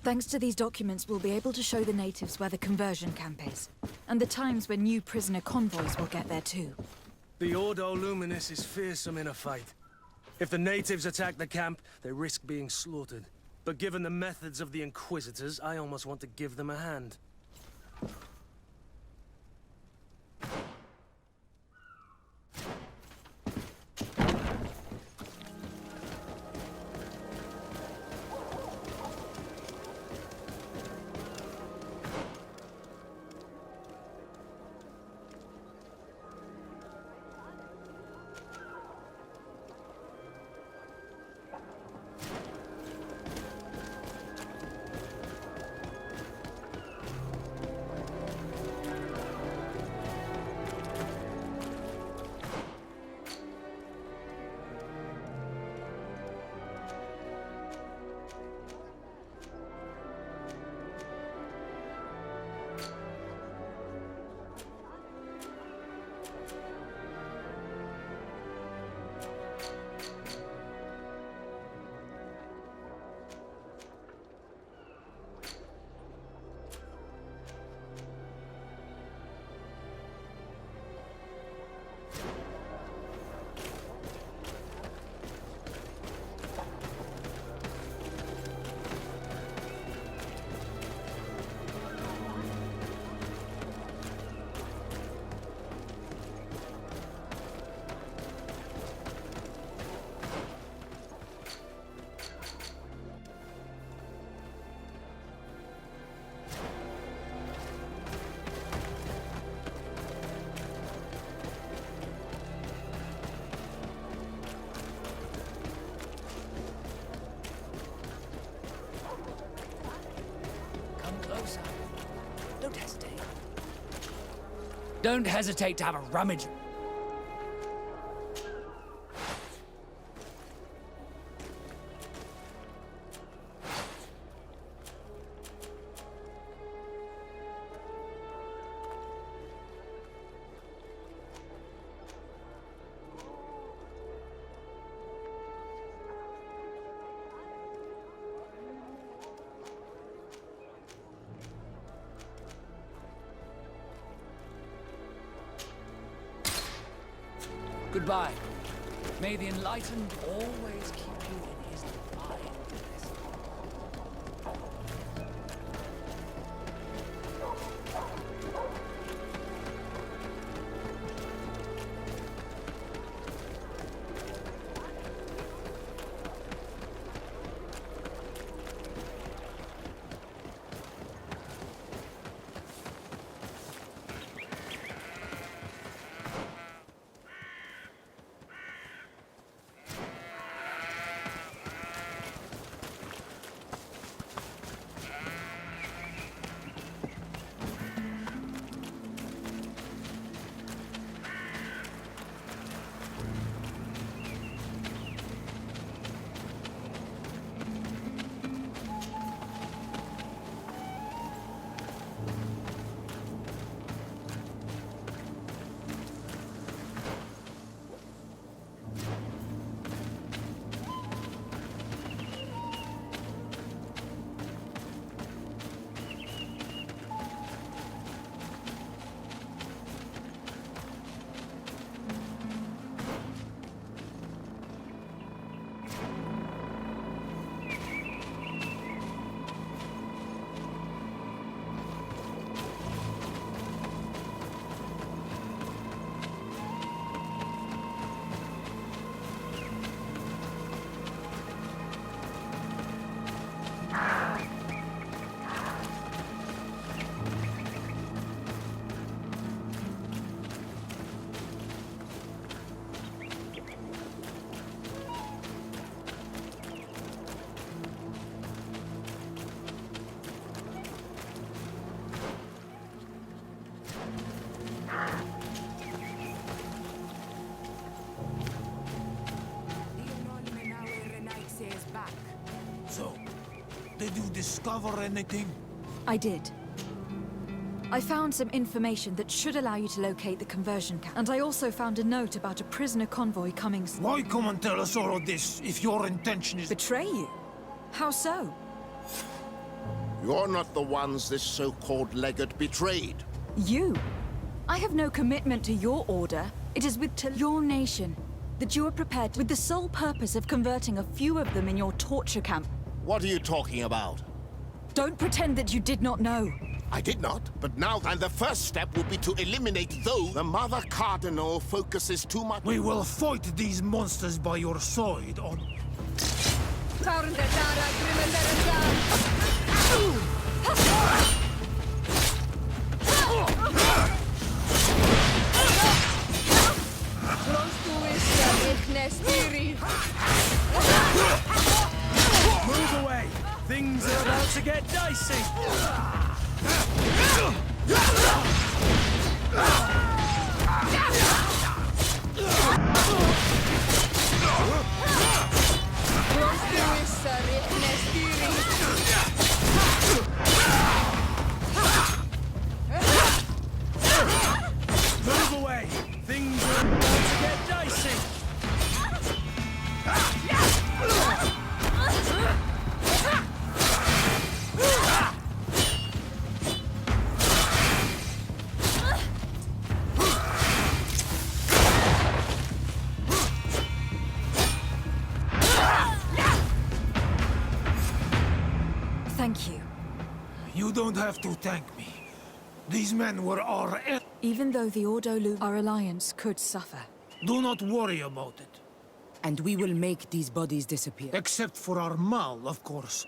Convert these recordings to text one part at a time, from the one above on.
Thanks to these documents, we'll be able to show the natives where the conversion camp is, and the times when new prisoner convoys will get there too. The Ordo Luminis is fearsome in a fight. If the natives attack the camp, they risk being slaughtered. But given the methods of the Inquisitors, I almost want to give them a hand. Don't hesitate. Don't hesitate to have a rummage. Goodbye. May the enlightened always keep you in his divine bliss. So, did you discover anything? I did. I found some information that should allow you to locate the conversion camp. And I also found a note about a prisoner convoy coming. Why come and tell us all of this if your intention is... Betray you? How so? You're not the ones this so-called legate betrayed. You? I have no commitment to your order. It is with your nation that you are prepared with the sole purpose of converting a few of them in your torture camp. What are you talking about? Don't pretend that you did not know. I did not, but now and the first step would be to eliminate those. The Mother Cardinal focuses too much. We will fight these monsters by your side on... Move away! Things are about to get dicey! Move away! Things are about to get dicey! Thank you. You don't have to thank me. These men were our... Even though the Ordo Lu, our alliance could suffer. Do not worry about it. And we will make these bodies disappear. Except for our Mal, of course.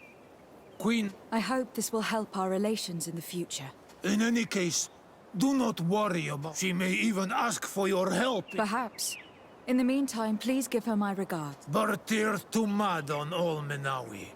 Queen, I hope this will help our relations in the future. in any case, do not worry about... She may even ask for your help. Perhaps. In the meantime, please give her my regards. Bartir to mad on all Menawi.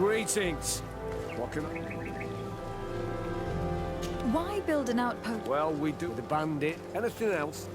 Greetings. What can I... Why build an outpost? Well, we do the bandit. Anything else?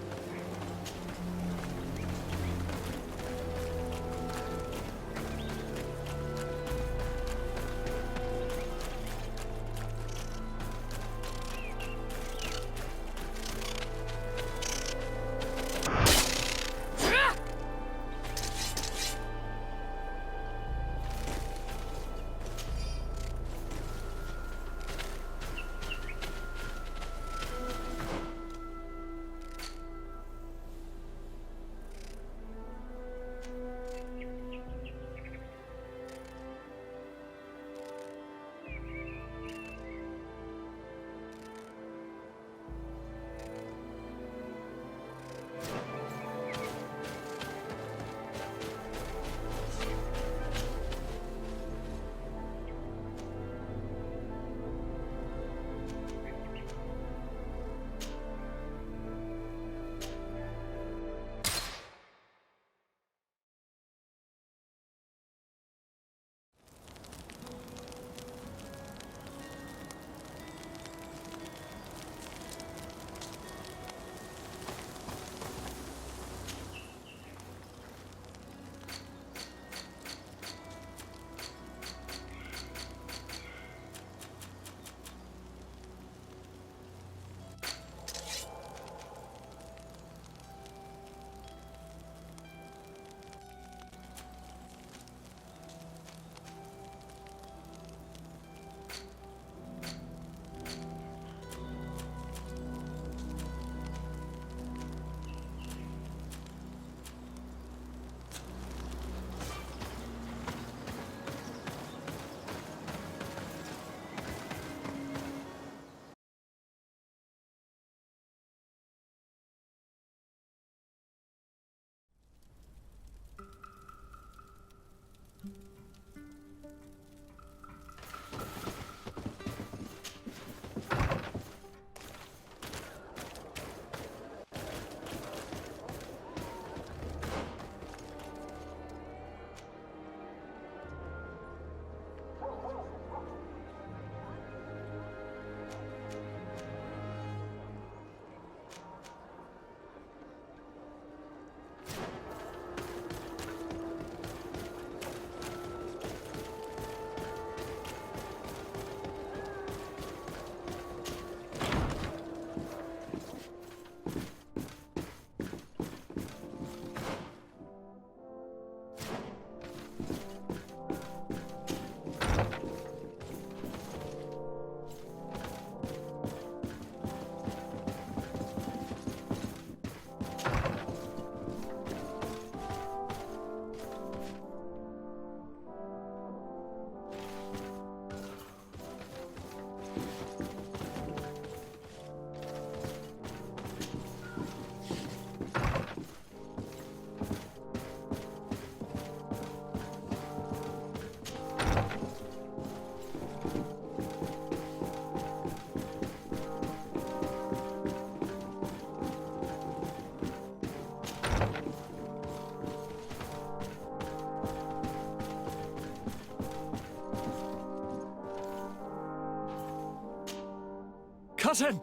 Cousin!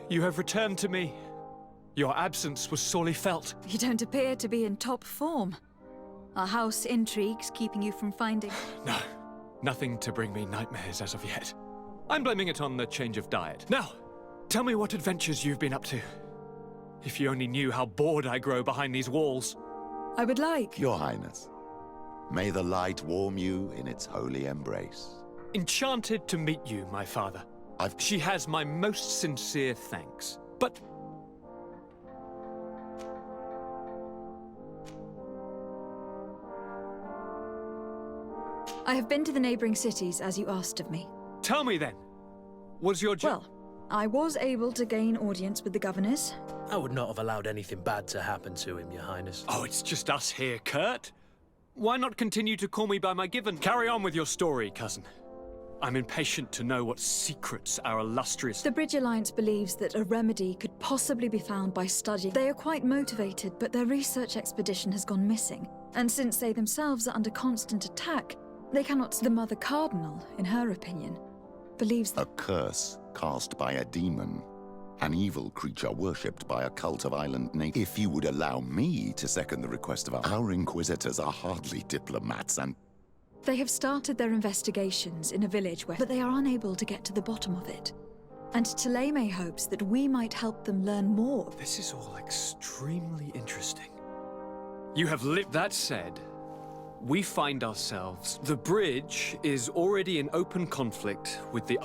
You have returned to me. Your absence was sorely felt. You don't appear to be in top form. Are house intrigues keeping you from finding? No, nothing to bring me nightmares as of yet. I'm blaming it on the change of diet. Now, tell me what adventures you've been up to. If you only knew how bored I grow behind these walls. I would like. Your Highness, may the light warm you in its holy embrace. Enchanted to meet you, my father. She has my most sincere thanks. But... I have been to the neighboring cities, as you asked of me. Tell me then, was your Well, I was able to gain audience with the governors. I would not have allowed anything bad to happen to him, Your Highness. Oh, it's just us here, Kurt. Why not continue to call me by my given? Carry on with your story, cousin. I'm impatient to know what secrets our illustrious... The Bridge Alliance believes that a remedy could possibly be found by studying. They are quite motivated, but their research expedition has gone missing. And since they themselves are under constant attack, They cannot. The Mother Cardinal, in her opinion, believes A curse cast by a demon. An evil creature worshipped by a cult of island natives. If you would allow me to second the request of our inquisitors are hardly diplomats and... they have started their investigations in a village where... but they are unable to get to the bottom of it. And Taleme hopes that we might help them learn more. This is all extremely interesting. You have lit. That said, we find ourselves. The bridge is already in open conflict with the.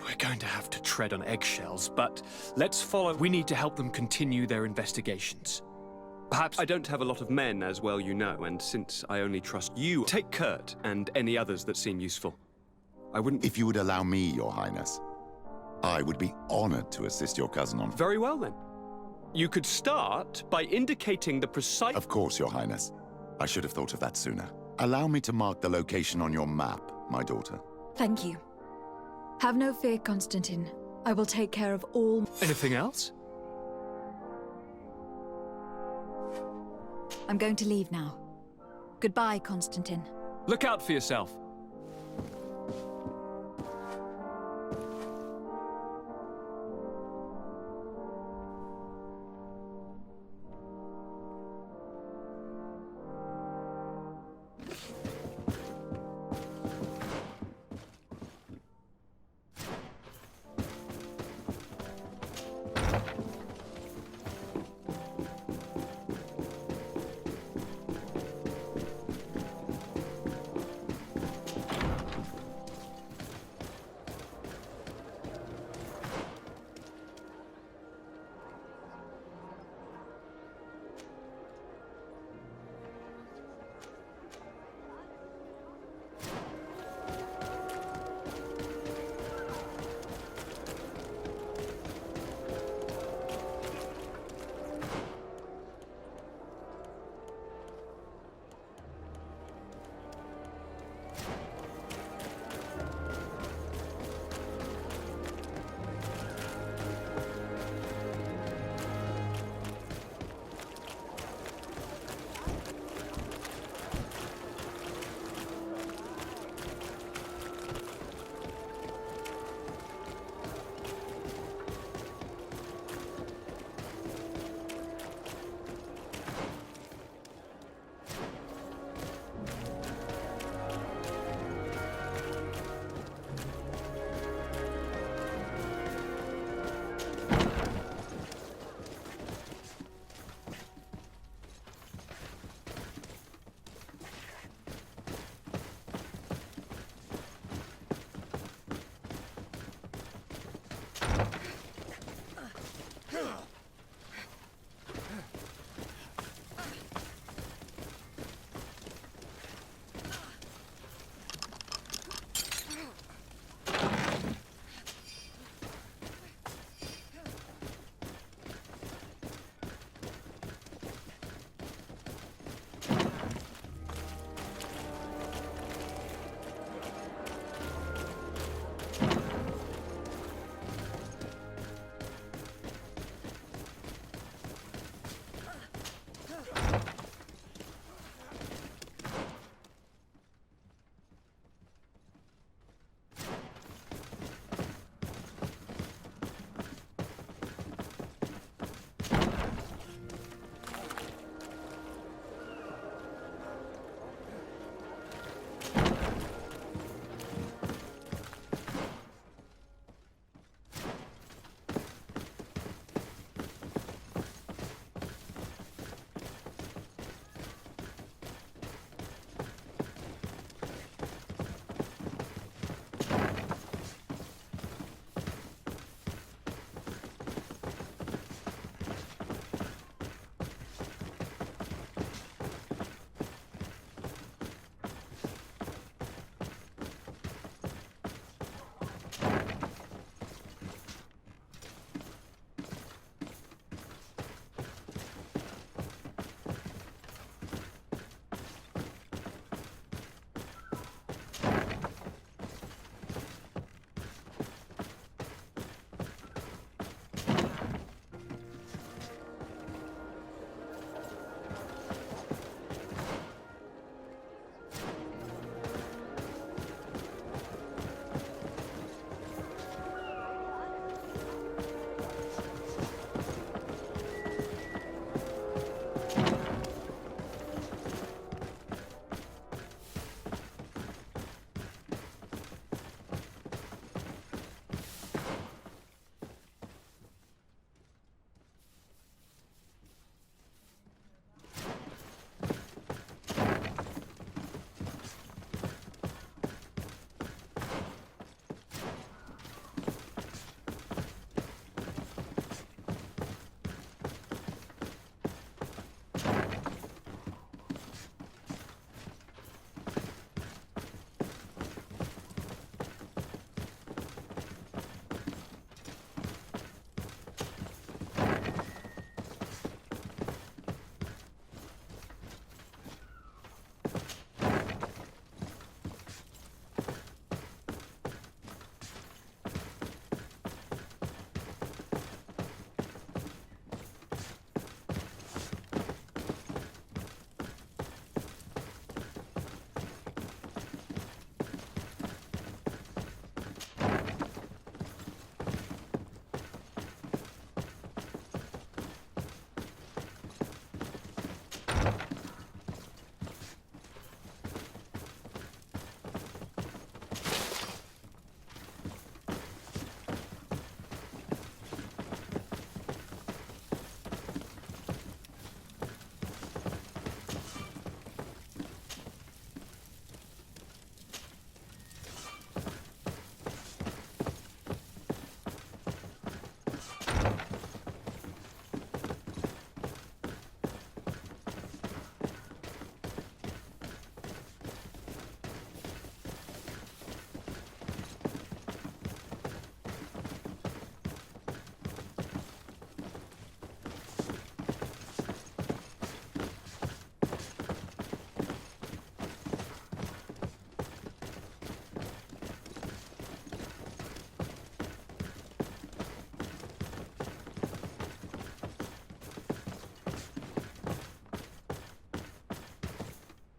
We're going to have to tread on eggshells, but let's follow. We need to help them continue their investigations. Perhaps I don't have a lot of men, as well you know, and since I only trust you, take Kurt and any others that seem useful. I wouldn't... If you would allow me, Your Highness, I would be honored to assist your cousin on... Very well, then. You could start by indicating the precise... Of course, Your Highness. I should have thought of that sooner. Allow me to mark the location on your map, my daughter. Thank you. Have no fear, Constantine. I will take care of all... Anything else? I'm going to leave now. Goodbye, Constantine. Look out for yourself.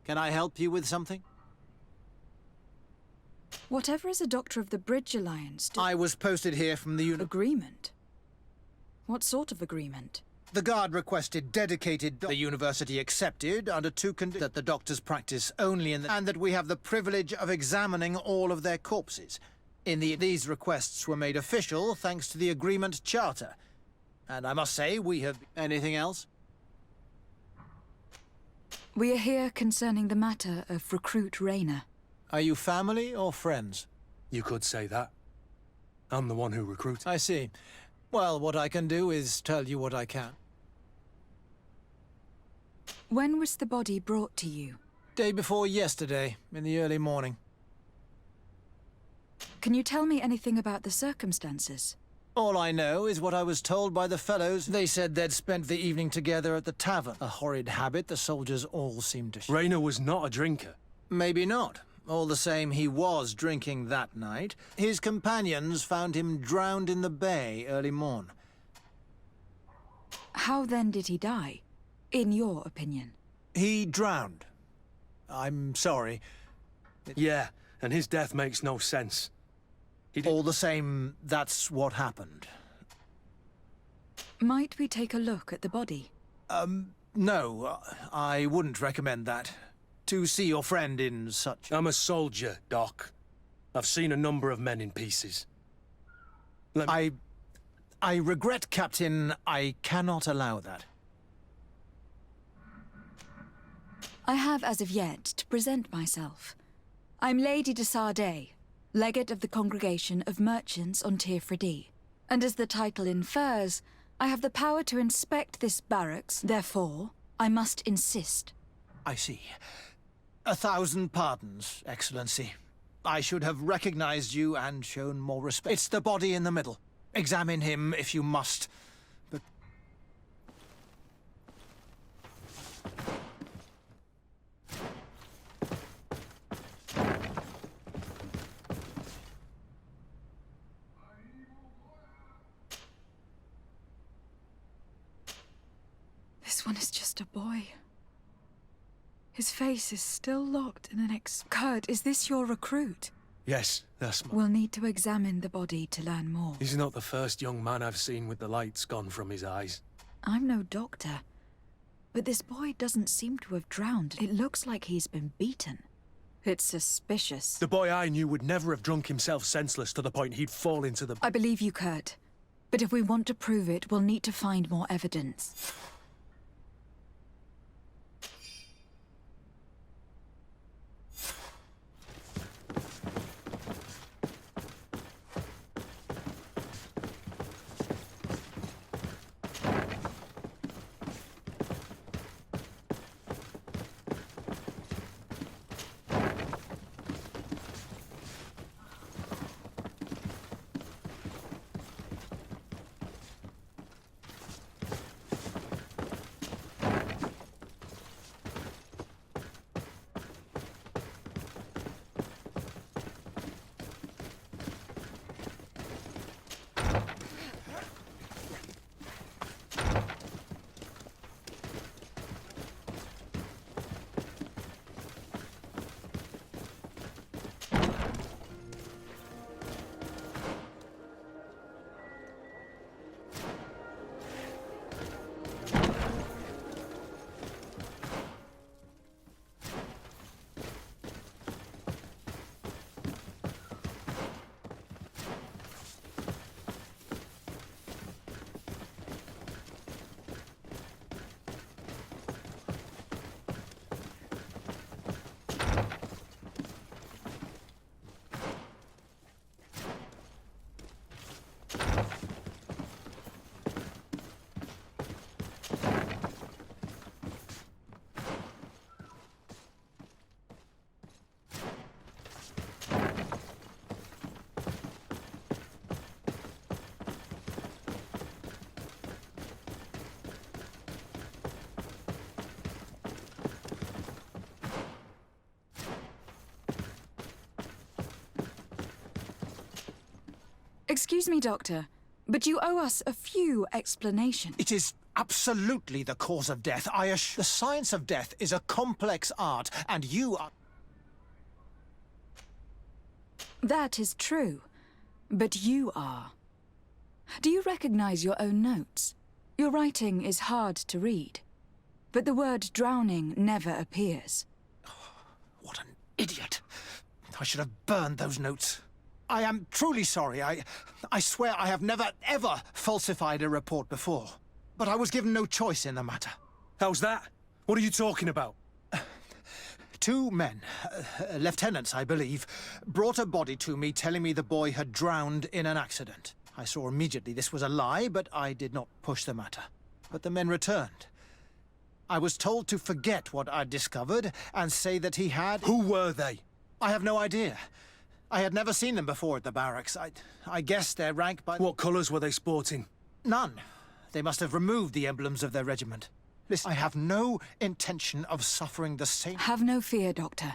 Can I help you with something? Whatever is a doctor of the Bridge Alliance I was posted here from the agreement? What sort of agreement? The guard requested dedicated the university accepted under two conditions: that the doctors practice only in the and that we have the privilege of examining all of their corpses. These requests were made official thanks to the agreement charter. And I must say, we have... Anything else? We are here concerning the matter of recruit Rayner. Are you family or friends? You could say that. I'm the one who recruited. I see. Well, what I can do is tell you what I can. When was the body brought to you? Day before yesterday, in the early morning. Can you tell me anything about the circumstances? All I know is what I was told by the fellows. They said they'd spent the evening together at the tavern. A horrid habit the soldiers all seemed to share. Rayner was not a drinker. Maybe not. All the same, he was drinking that night. His companions found him drowned in the bay early morn. How then did he die, in your opinion? He drowned. I'm sorry. Yeah, and his death makes no sense. All the same, that's what happened. Might we take a look at the body? No, I wouldn't recommend that. To see your friend in such... I'm a soldier, Doc. I've seen a number of men in pieces. I regret, Captain. I cannot allow that. I have, as of yet, to present myself. I'm Lady de Sardet, legate of the Congregation of Merchants on Tirfredi. And as the title infers, I have the power to inspect this barracks. Therefore, I must insist. I see. 1,000 pardons, Excellency. I should have recognized you and shown more respect. It's the body in the middle. Examine him if you must, but... This one is just a boy. His face is still locked in an Kurt, is this your recruit? Yes, that's my... We'll need to examine the body to learn more. He's not the first young man I've seen with the lights gone from his eyes. I'm no doctor, but this boy doesn't seem to have drowned. It looks like he's been beaten. It's suspicious. The boy I knew would never have drunk himself senseless to the point he'd fall into the... I believe you, Kurt. But if we want to prove it, we'll need to find more evidence. Excuse me, Doctor, but you owe us a few explanations. It is absolutely the cause of death. The science of death is a complex art, and you are... That is true. But you are. Do you recognize your own notes? Your writing is hard to read. But the word drowning never appears. What an idiot. I should have burned those notes. I am truly sorry. I swear I have never, ever falsified a report before. But I was given no choice in the matter. How's that? What are you talking about? 2 men, lieutenants, I believe, brought a body to me telling me the boy had drowned in an accident. I saw immediately this was a lie, but I did not push the matter. But the men returned. I was told to forget what I'd discovered and say that he had... Who were they? I have no idea. I had never seen them before at the barracks. I guessed their rank by... What colours were they sporting? None. They must have removed the emblems of their regiment. Listen, I have no intention of suffering the same... Have no fear, Doctor.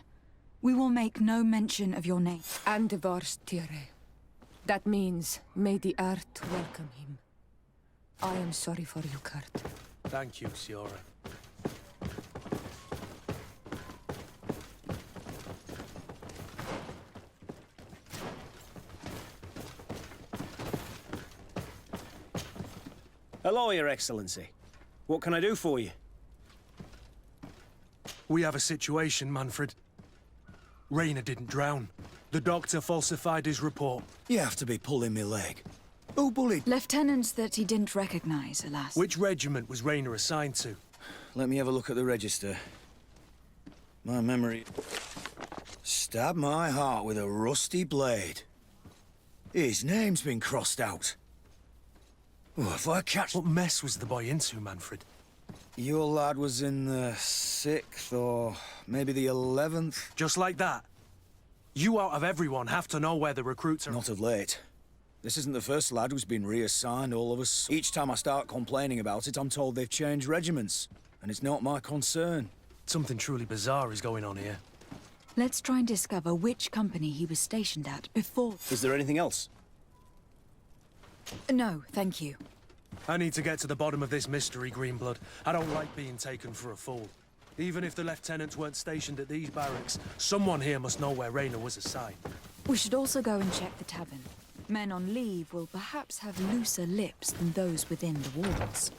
We will make no mention of your name. Andevars Tire. That means, may the earth welcome him. I am sorry for you, Kurt. Thank you, Siora. Hello, Your Excellency. What can I do for you? We have a situation, Manfred. Rainer didn't drown. The doctor falsified his report. You have to be pulling me leg. Who bullied? Lieutenants that he didn't recognize, alas. Which regiment was Rainer assigned to? Let me have a look at the register. My memory... Stab my heart with a rusty blade. His name's been crossed out. Oh, if I catch... What mess was the boy into, Manfred? Your lad was in the 6th or maybe the 11th. Just like that? You out of everyone have to know where the recruits are... Not of late. This isn't the first lad who's been reassigned, all of us. Each time I start complaining about it, I'm told they've changed regiments. And it's not my concern. Something truly bizarre is going on here. Let's try and discover which company he was stationed at before... Is there anything else? No, thank you. I need to get to the bottom of this mystery, Greenblood. I don't like being taken for a fool. Even if the lieutenants weren't stationed at these barracks, someone here must know where Rainer was assigned. We should also go and check the tavern. Men on leave will perhaps have looser lips than those within the walls.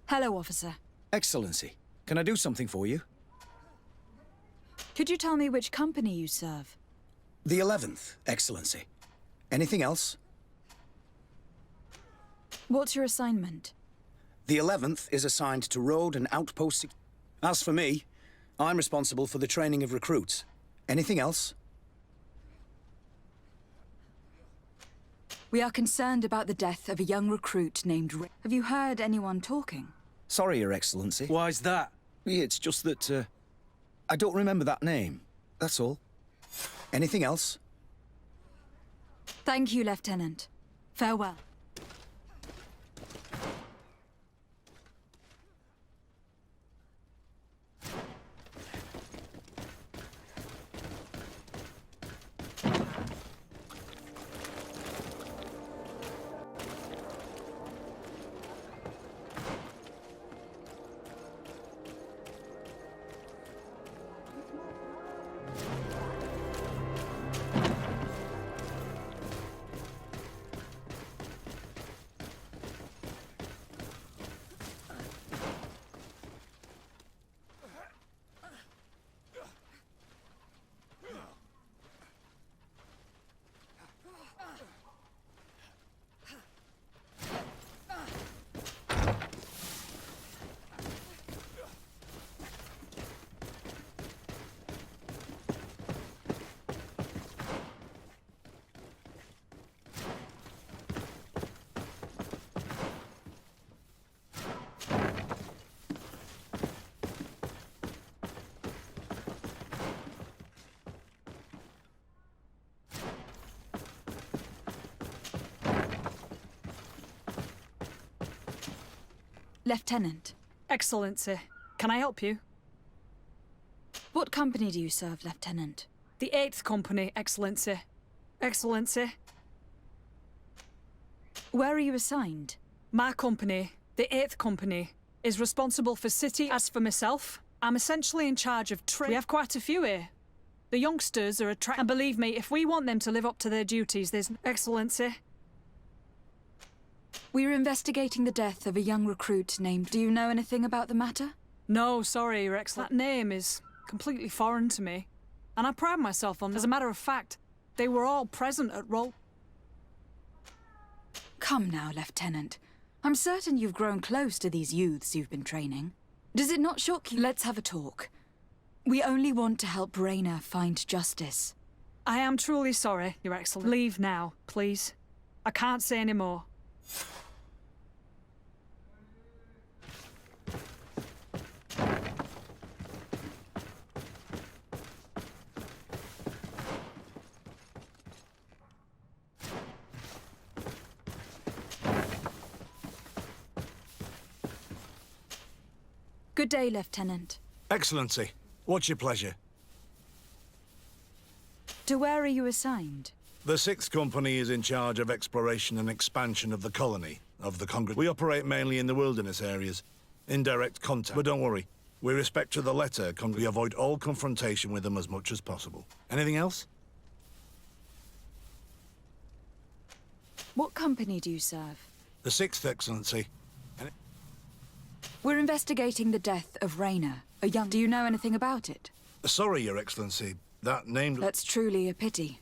Hello, officer. Excellency, can I do something for you? Could you tell me which company you serve? The 11th, Excellency. Anything else? What's your assignment? The 11th is assigned to road and outpost... As for me, I'm responsible for the training of recruits. Anything else? We are concerned about the death of a young recruit named Rick. Have you heard anyone talking? Sorry, Your Excellency. Why's that? It's just that, I don't remember that name. That's all. Anything else? Thank you, Lieutenant. Farewell. Lieutenant. Excellency, can I help you? What company do you serve, Lieutenant? The 8th Company, Excellency. Excellency. Where are you assigned? My company, the 8th Company, is responsible for city. As for myself, I'm essentially in charge of We have quite a few here. The youngsters are attracted. And believe me, if we want them to live up to their duties, there's... Excellency. We're investigating the death of a young recruit named... Do you know anything about the matter? No, sorry, Your Excellency. That name is completely foreign to me. And I pride myself on... As a matter of fact, they were all present at roll... Come now, Lieutenant. I'm certain you've grown close to these youths you've been training. Does it not shock you? Let's have a talk. We only want to help Raina find justice. I am truly sorry, Your Excellency. Leave now, please. I can't say any more. Good day, Lieutenant. Excellency, what's your pleasure? To where are you assigned? The 6th Company is in charge of exploration and expansion of the colony, of the Congress. We operate mainly in the wilderness areas, in direct contact. But don't worry, we respect to the letter, we avoid all confrontation with them as much as possible. Anything else? What company do you serve? The 6th, Excellency. We're investigating the death of Raina, a young... Do you know anything about it? Sorry, Your Excellency. That name... That's truly a pity.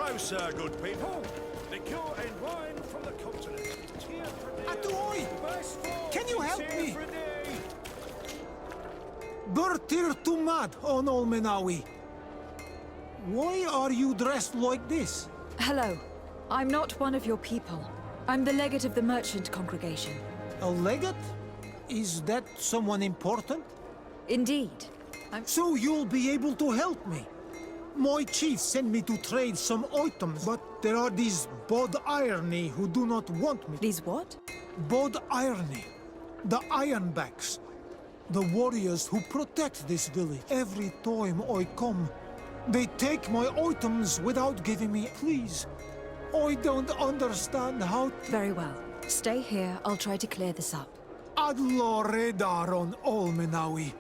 Hello, sir, good people. Liqueur and wine from the continent. Atoy! Can you help me? Bertir Tumad on Olmenawi. Why are you dressed like this? Hello. I'm not one of your people. I'm the legate of the merchant congregation. A legate? Is that someone important? Indeed. So you'll be able to help me. My chief sent me to trade some items, but there are these Bod Irony who do not want me. These what? Bod Irony. The Ironbacks. The warriors who protect this village. Every time I come, they take my items without giving me... Please. I don't understand how to... Very well. Stay here. I'll try to clear this up. Adlo Redar on Olmenawi.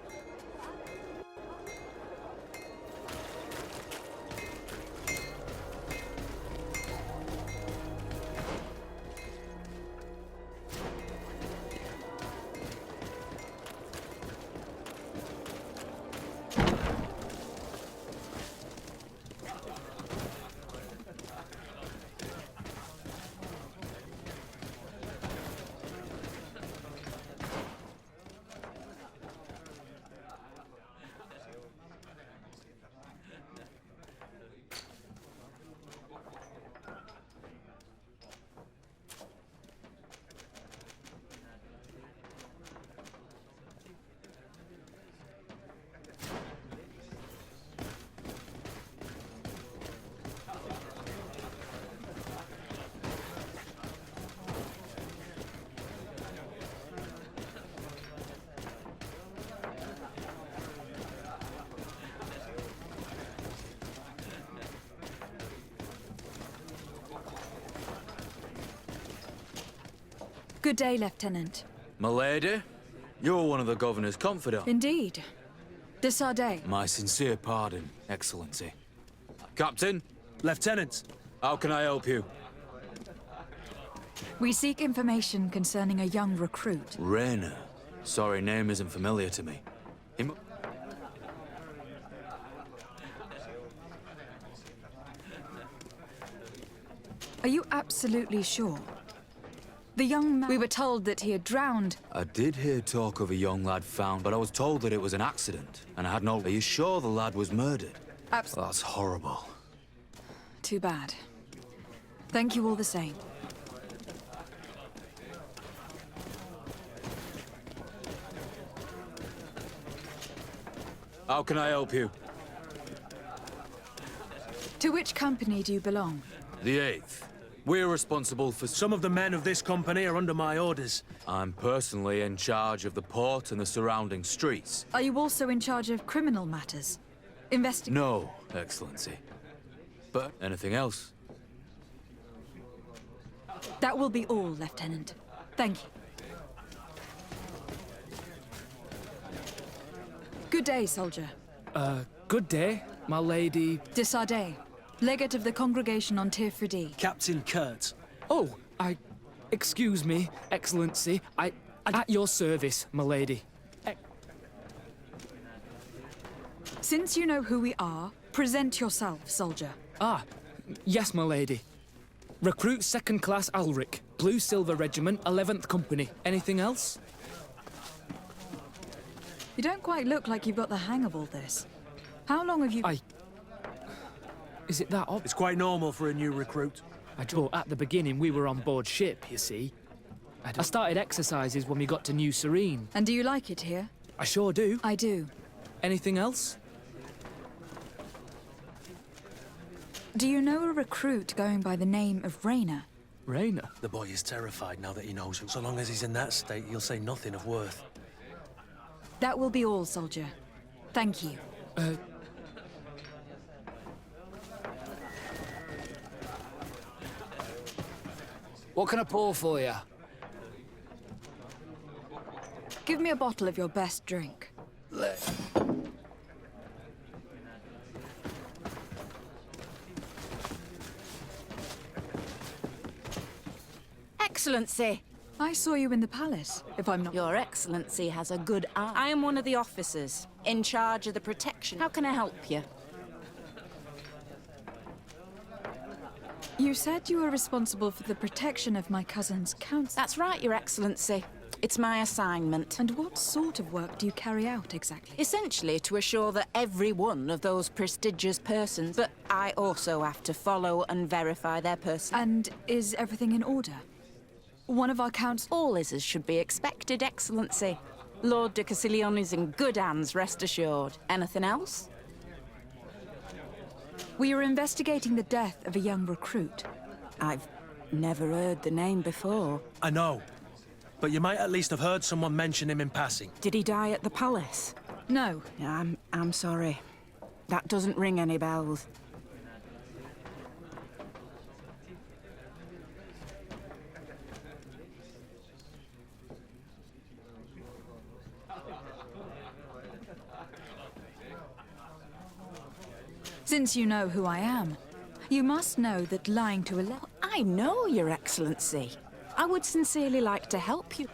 Good day, Lieutenant. Milady, you're one of the governor's confidants. Indeed. Destek. My sincere pardon, Excellency. Captain? Lieutenant. How can I help you? We seek information concerning a young recruit. Rayner. Sorry, name isn't familiar to me. Are you absolutely sure? The young man... We were told that he had drowned. I did hear talk of a young lad found, but I was told that it was an accident, and I had no... Are you sure the lad was murdered? Absolutely. That's horrible. Too bad. Thank you all the same. How can I help you? To which company do you belong? The 8th. We're responsible for... Some of the men of this company are under my orders. I'm personally in charge of the port and the surrounding streets. Are you also in charge of criminal matters? No, Excellency. But anything else? That will be all, Lieutenant. Thank you. Good day, soldier. Good day, my lady... Destek, legate of the congregation on Tirfridi. Captain Kurt. Oh, excuse me, Excellency. At your service, my lady. Since you know who we are, present yourself, soldier. Ah, yes, my lady. Recruit 2nd Class Alric, Blue Silver Regiment, 11th Company. Anything else? You don't quite look like you've got the hang of all this. How long have you... Is it that obvious? It's quite normal for a new recruit. At the beginning, we were on board ship, you see. I started exercises when we got to New Serene. And do you like it here? I sure do. I do. Anything else? Do you know a recruit going by the name of Rayner? Rayner? The boy is terrified now that he knows him. So long as he's in that state, he'll say nothing of worth. That will be all, soldier. Thank you. What can I pour for you? Give me a bottle of your best drink. Excellency. I saw you in the palace, if I'm not... Your Excellency has a good eye. I am one of the officers, in charge of the protection. How can I help you? You said you were responsible for the protection of my cousin's council. That's right, Your Excellency. It's my assignment. And what sort of work do you carry out exactly? Essentially to assure that every one of those prestigious persons, but I also have to follow and verify their person. And is everything in order? One of our council... All is as should be expected, Excellency. Lord de Castiglione is in good hands, rest assured. Anything else? We are investigating the death of a young recruit. I've never heard the name before. I know. But you might at least have heard someone mention him in passing. Did he die at the palace? No. I'm sorry. That doesn't ring any bells. Since you know who I am, you must know that lying to a I know, Your Excellency. I would sincerely like to help you.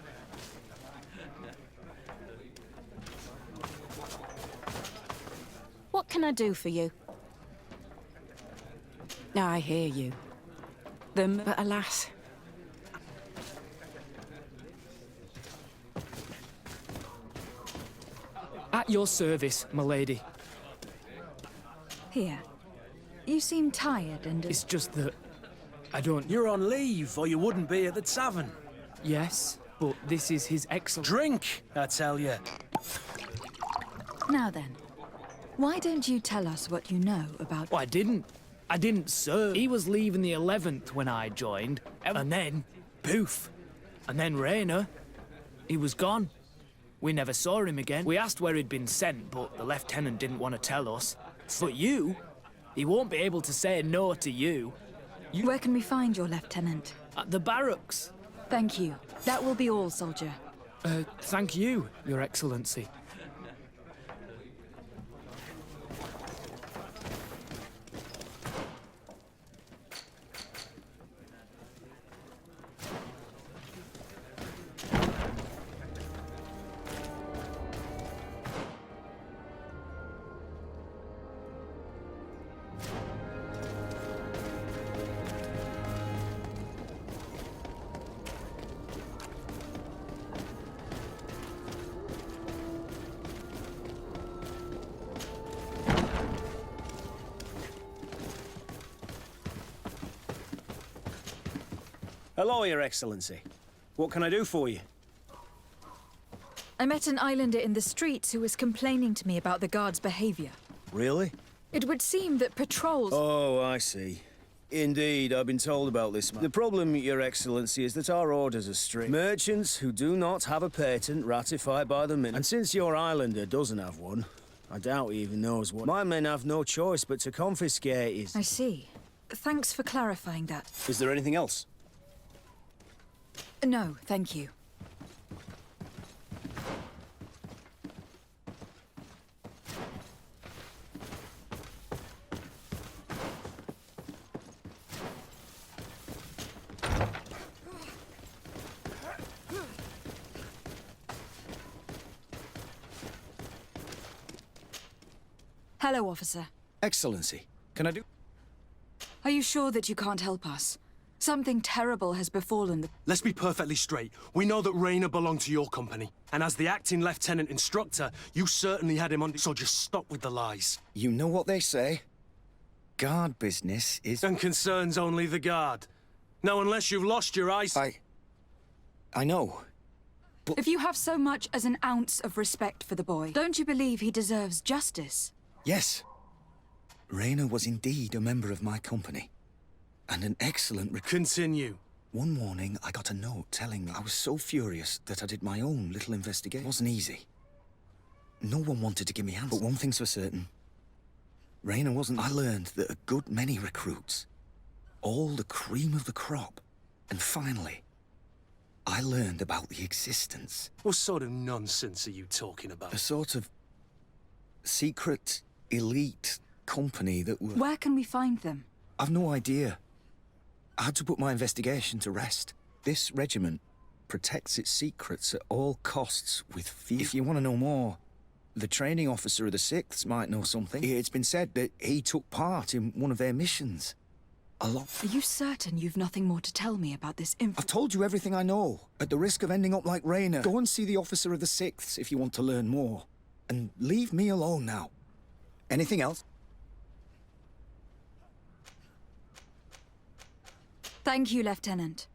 What can I do for you? I hear you. But alas... At your service, my lady. Here. You seem tired and... It's just that... I don't... You're on leave, or you wouldn't be at the tavern. Yes, but this is his excellent... Drink, I tell you. Now then, why don't you tell us what you know about... Well, I didn't serve. He was leaving the 11th when I joined, and then, poof. And then Rayner, he was gone. We never saw him again. We asked where he'd been sent, but the lieutenant didn't want to tell us. But you, he won't be able to say no to you. Where can we find your lieutenant? At the barracks. Thank you. That will be all, soldier. Thank you, Your Excellency. Hello, Your Excellency. What can I do for you? I met an islander in the streets who was complaining to me about the guards' behavior. Really? It would seem that patrols... Oh, I see. Indeed, I've been told about this. The problem, Your Excellency, is that our orders are strict. Merchants who do not have a patent ratified by the Mint. And since your islander doesn't have one, I doubt he even knows what. My men have no choice but to confiscate his... I see. Thanks for clarifying that. Is there anything else? No, thank you. Hello, officer. Excellency, can I do... Are you sure that you can't help us? Something terrible has befallen the... Let's be perfectly straight. We know that Rayner belonged to your company. And as the acting lieutenant instructor, you certainly had him on... So just stop with the lies. You know what they say? Guard business is... And concerns only the guard. Now, unless you've lost your eyes... I know. But... If you have so much as an ounce of respect for the boy, don't you believe he deserves justice? Yes. Rayner was indeed a member of my company. And an excellent... Continue. One morning, I got a note telling me I was so furious that I did my own little investigation. It wasn't easy. No one wanted to give me answers. But one thing's for certain. Rayner wasn't... I learned that a good many recruits, all the cream of the crop, and finally, I learned about the existence... What sort of nonsense are you talking about? A sort of secret, elite company that were... Where can we find them? I've no idea. I had to put my investigation to rest. This regiment protects its secrets at all costs with fear. If you want to know more, the training officer of the 6th might know something. It's been said that he took part in one of their missions. A lot. Are you certain you've nothing more to tell me about this info? I've told you everything I know, at the risk of ending up like Rayner. Go and see the officer of the 6th if you want to learn more. And leave me alone now. Anything else? Thank you, Lieutenant.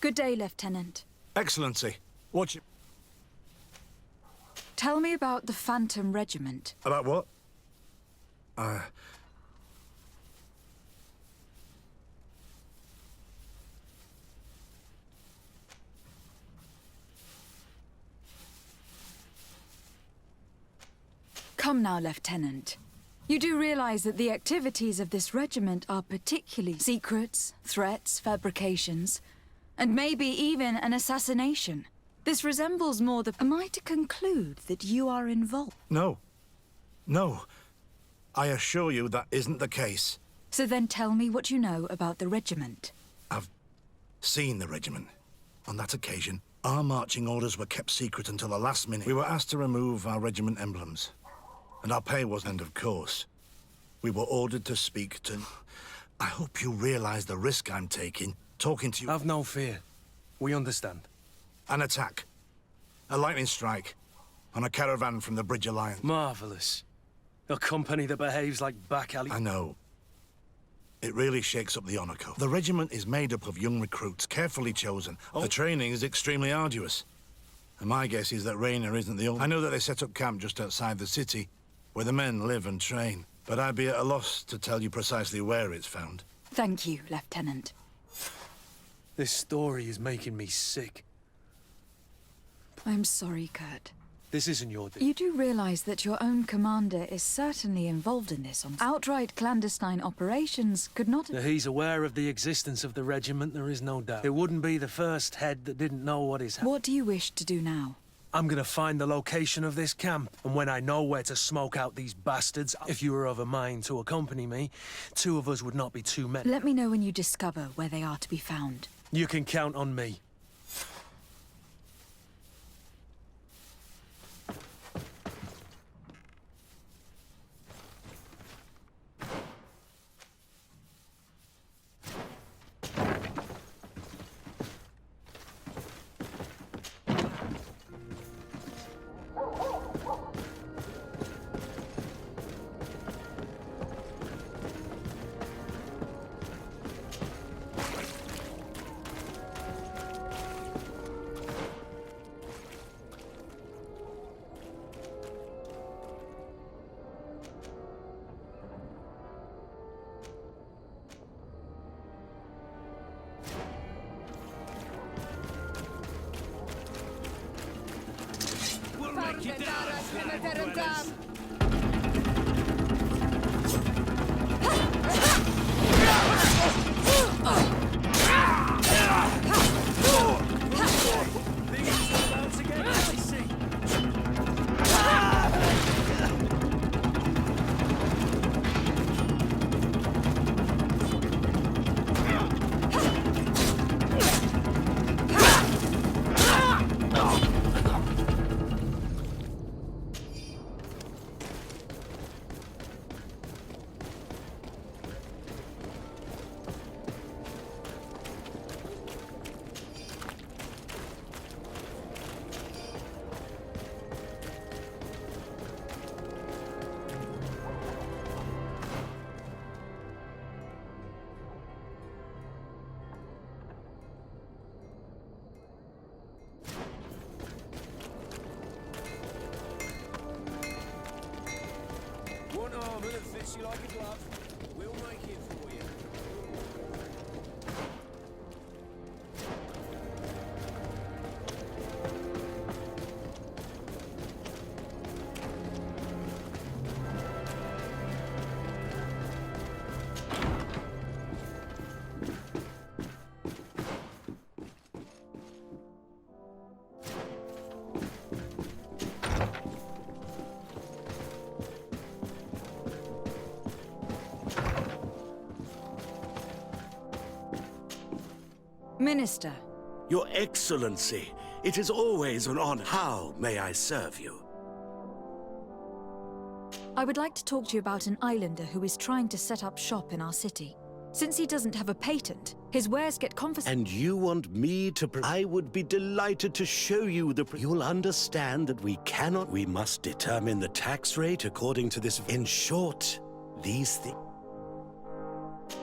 Good day, Lieutenant. Excellency, what you... Tell me about the Phantom Regiment. About what? Come now, Lieutenant. You do realize that the activities of this regiment are particularly secrets, threats, fabrications, and maybe even an assassination. This resembles more the... Am I to conclude that you are involved? No. No. I assure you that isn't the case. So then tell me what you know about the regiment. I've seen the regiment. On that occasion, our marching orders were kept secret until the last minute. We were asked to remove our regiment emblems. And our pay wasn't, and of course, we were ordered to speak to... I hope you realize the risk I'm taking, talking to you... Have no fear. We understand. An attack. A lightning strike. On a caravan from the Bridge Alliance. Marvelous. A company that behaves like back alley... I know. It really shakes up the honor code. The regiment is made up of young recruits, carefully chosen. The training is extremely arduous. And my guess is that Rayner isn't the only... I know that they set up camp just outside the city, where the men live and train. But I'd be at a loss to tell you precisely where it's found. Thank you, Lieutenant. This story is making me sick. I'm sorry, Kurt. This isn't your deal. You do realize that your own commander is certainly involved in this. Outright clandestine operations could not... He's aware of the existence of the regiment, there is no doubt. It wouldn't be the first head that didn't know what is happening. What do you wish to do now? I'm gonna find the location of this camp, and when I know where to smoke out these bastards, if you were of a mind to accompany me, two of us would not be too many. Let me know when you discover where they are to be found. You can count on me. Kiss you like a glove. We'll make it for you. Minister. Your Excellency, it is always an honor. How may I serve you? I would like to talk to you about an islander who is trying to set up shop in our city. Since he doesn't have a patent, his wares get confiscated. And you want me to... I would be delighted to show you the... You'll understand that we cannot... We must determine the tax rate according to this... In short, these things...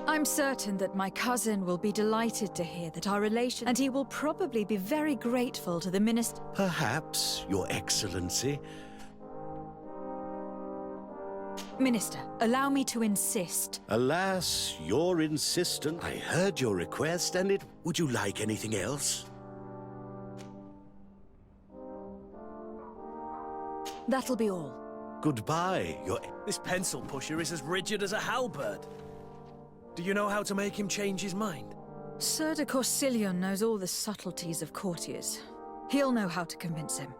I'm certain that my cousin will be delighted to hear that our relation... And he will probably be very grateful to the minister... Perhaps, Your Excellency... Minister, allow me to insist. Alas, you're insistent. I heard your request, and it... Would you like anything else? That'll be all. Goodbye, Your... This pencil pusher is as rigid as a halberd. Do you know how to make him change his mind? Sir de Corsilion knows all the subtleties of courtiers. He'll know how to convince him.